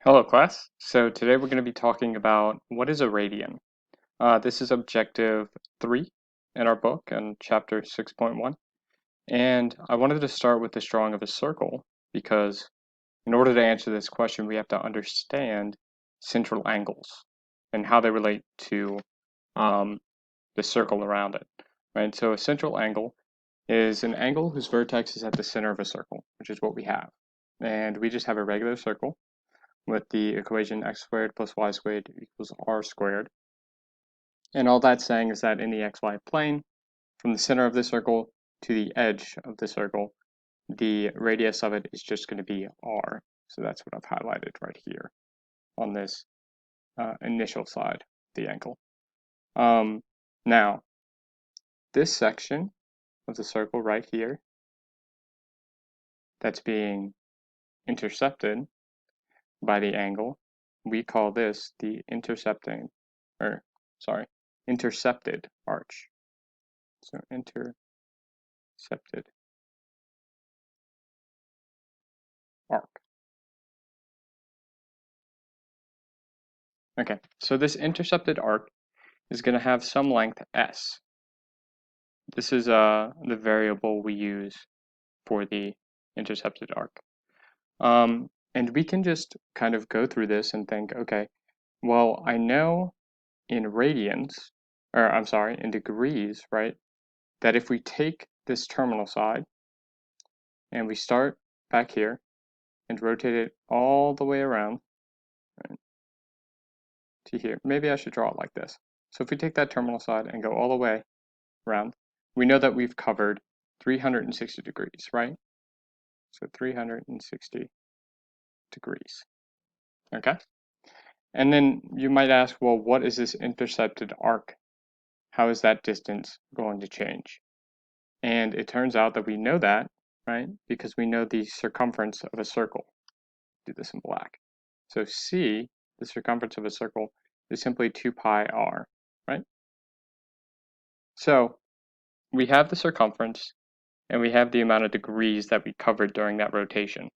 Hello class. So today we're going to be talking about what is a radian. This is objective 3 in our book and chapter 6.1. And I wanted to start with the drawing of a circle because in order to answer this question, we have to understand central angles and how they relate to the circle around it. Right? So a central angle is an angle whose vertex is at the center of a circle, which is what we have. And we just have a regular circle with the equation x squared plus y squared equals r squared. And all that's saying is that in the xy plane, from the center of the circle to the edge of the circle, the radius of it is just going to be r. So that's what I've highlighted right here on this initial side of the angle. Now, this section of the circle right here that's being intercepted by the angle, we call this the intercepted arch. So intercepted arc. Okay, so this intercepted arc is going to have some length s. This is the variable we use for the intercepted arc. And we can just kind of go through this and think, okay, well, I know in radians, or I'm sorry, in degrees, right, that if we take this terminal side and we start back here and rotate it all the way around, right, to here, maybe I should draw it like this. So if we take that terminal side and go all the way around, we know that we've covered 360 degrees, right? So 360 degrees, okay? And then you might ask, well, what is this intercepted arc? How is that distance going to change? And it turns out that we know that, right? Because we know the circumference of a circle. Do this in black. So C, the circumference of a circle, is simply 2 pi r, right? So we have the circumference and we have the amount of degrees that we covered during that rotation.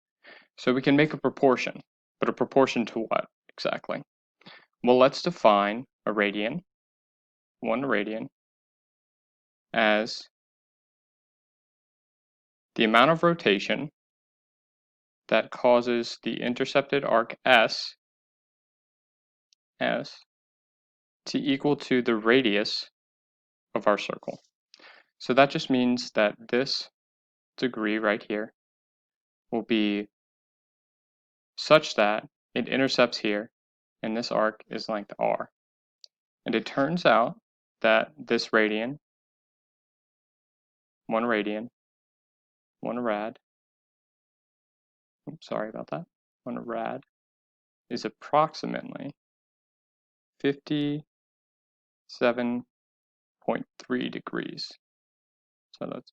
So we can make a proportion, but a proportion to what exactly? Well, let's define a radian, 1 radian, as the amount of rotation that causes the intercepted arc S to equal to the radius of our circle. So that just means that this degree right here will be such that it intercepts here, and this arc is length r. And it turns out that this radian, 1 radian, 1 rad, oops, sorry about that, 1 rad is approximately 57.3 degrees. So that's,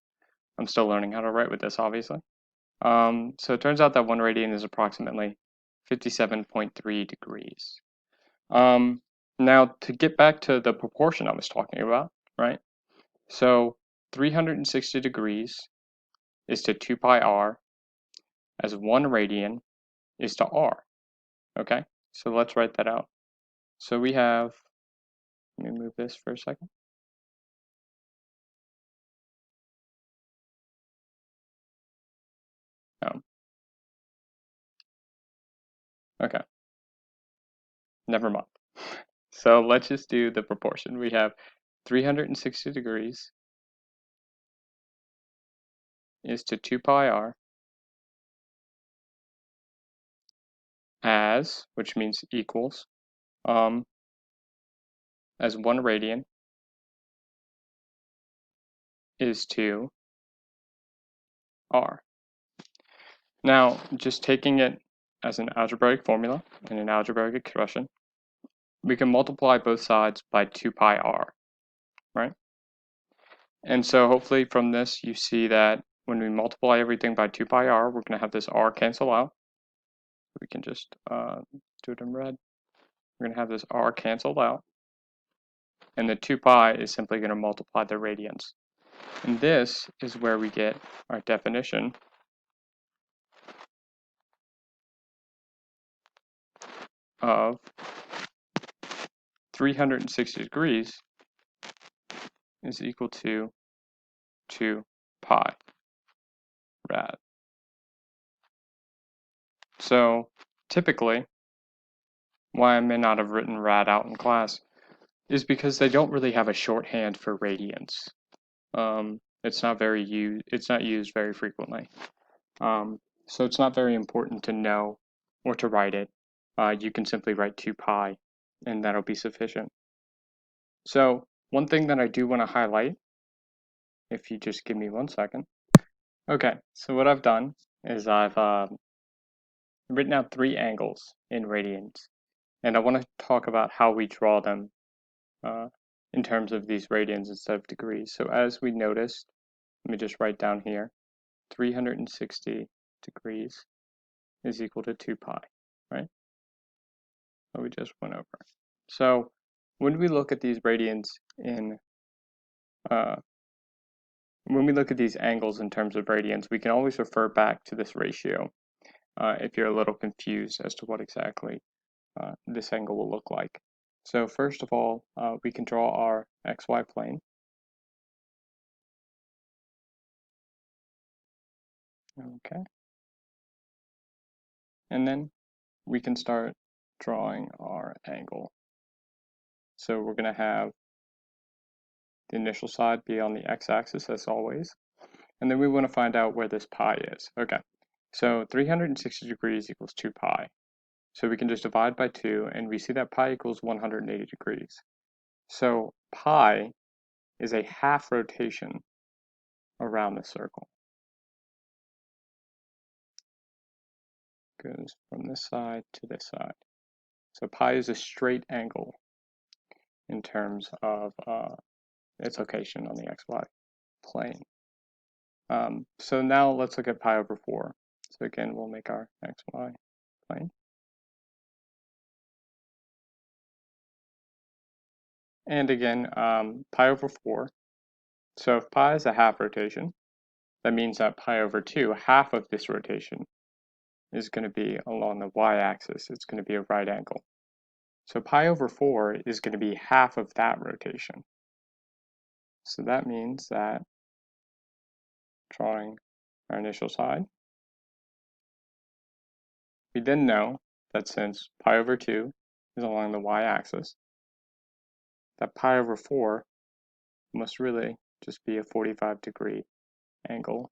I'm still learning how to write with this, obviously. So it turns out that 1 radian is approximately 57.3 degrees. Now, to get back to the proportion I was talking about, right? So 360 degrees is to 2 pi r, as 1 radian is to r, okay? So let's write that out. So we have, let me move this for a second. Okay, never mind. So let's just do the proportion. We have 360 degrees is to 2 pi r as, which means equals, as 1 radian is to r. Now, just taking it as an algebraic formula and an algebraic expression, we can multiply both sides by 2 pi r, right? And so hopefully from this, you see that when we multiply everything by 2 pi r, we're going to have this r cancel out. We can just do it in red. We're going to have this r canceled out. And the 2 pi is simply going to multiply the radians. And this is where we get our definition of 360 degrees is equal to 2 pi rad. So typically, why I may not have written rad out in class is because they don't really have a shorthand for radians. It's not used very frequently. So it's not very important to know or to write it. You can simply write 2 pi and that'll be sufficient. So one thing that I do want to highlight, if you just give me 1 second. Okay, so what I've done is I've written out 3 angles in radians, and I want to talk about how we draw them in terms of these radians instead of degrees. So as we noticed, let me just write down here, 360 degrees is equal to 2 pi, right? That we just went over. So when we look at these radians when we look at these angles in terms of radians, we can always refer back to this ratio if you're a little confused as to what exactly this angle will look like. So first of all, we can draw our xy plane. Okay. And then we can start drawing our angle. So we're going to have the initial side be on the x-axis as always. And then we want to find out where this pi is. Okay, so 360 degrees equals 2 pi. So we can just divide by 2, and we see that pi equals 180 degrees. So pi is a half rotation around the circle. Goes from this side to this side. So pi is a straight angle in terms of its location on the xy plane. So now let's look at pi over 4. So again, we'll make our xy plane. And again, pi over 4. So if pi is a half rotation, that means that pi over 2, half of this rotation, is going to be along the y-axis. It's going to be a right angle. So pi over 4 is going to be half of that rotation. So that means that, drawing our initial side, we then know that since pi over 2 is along the y-axis, that pi over 4 must really just be a 45-degree angle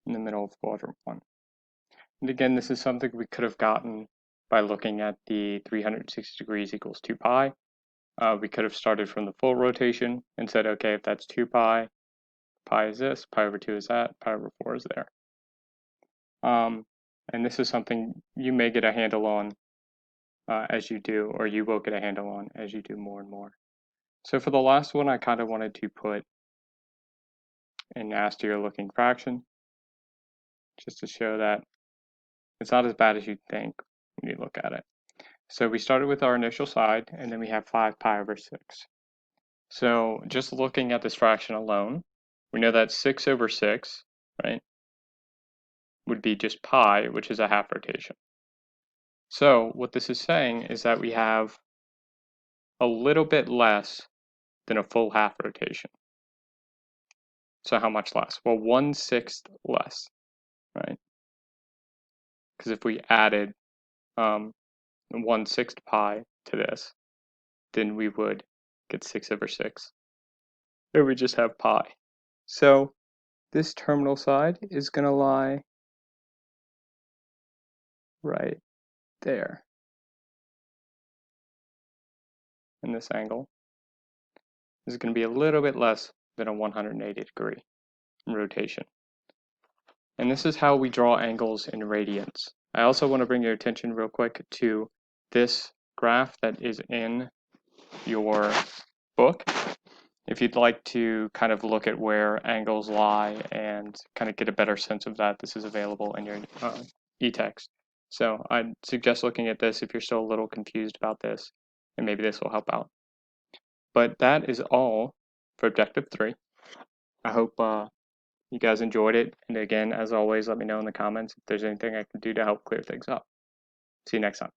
in the middle of quadrant 1. And again, this is something we could have gotten by looking at the 360 degrees equals 2 pi. We could have started from the full rotation and said, okay, if that's 2 pi, pi is this, pi over 2 is that, pi over 4 is there. And this is something you may get a handle on as you do, or you will get a handle on as you do more and more. So for the last one, I kind of wanted to put a nastier looking fraction, just to show that it's not as bad as you think when you look at it. So we started with our initial side, and then we have 5 pi over 6. So just looking at this fraction alone, we know that 6 over 6, right, would be just pi, which is a half rotation. So what this is saying is that we have a little bit less than a full half rotation. So how much less? Well, 1/6 less, right? Because if we added 1/6 pi to this, then we would get 6 over 6. Or we just have pi. So this terminal side is going to lie right there in this angle. This is going to be a little bit less than a 180-degree rotation. And this is how we draw angles in radians. I also want to bring your attention real quick to this graph that is in your book. If you'd like to kind of look at where angles lie and kind of get a better sense of that, this is available in your e-text. So I'd suggest looking at this if you're still a little confused about this, and maybe this will help out. But that is all for Objective 3. I hope you guys enjoyed it. And again, as always, let me know in the comments if there's anything I can do to help clear things up. See you next time.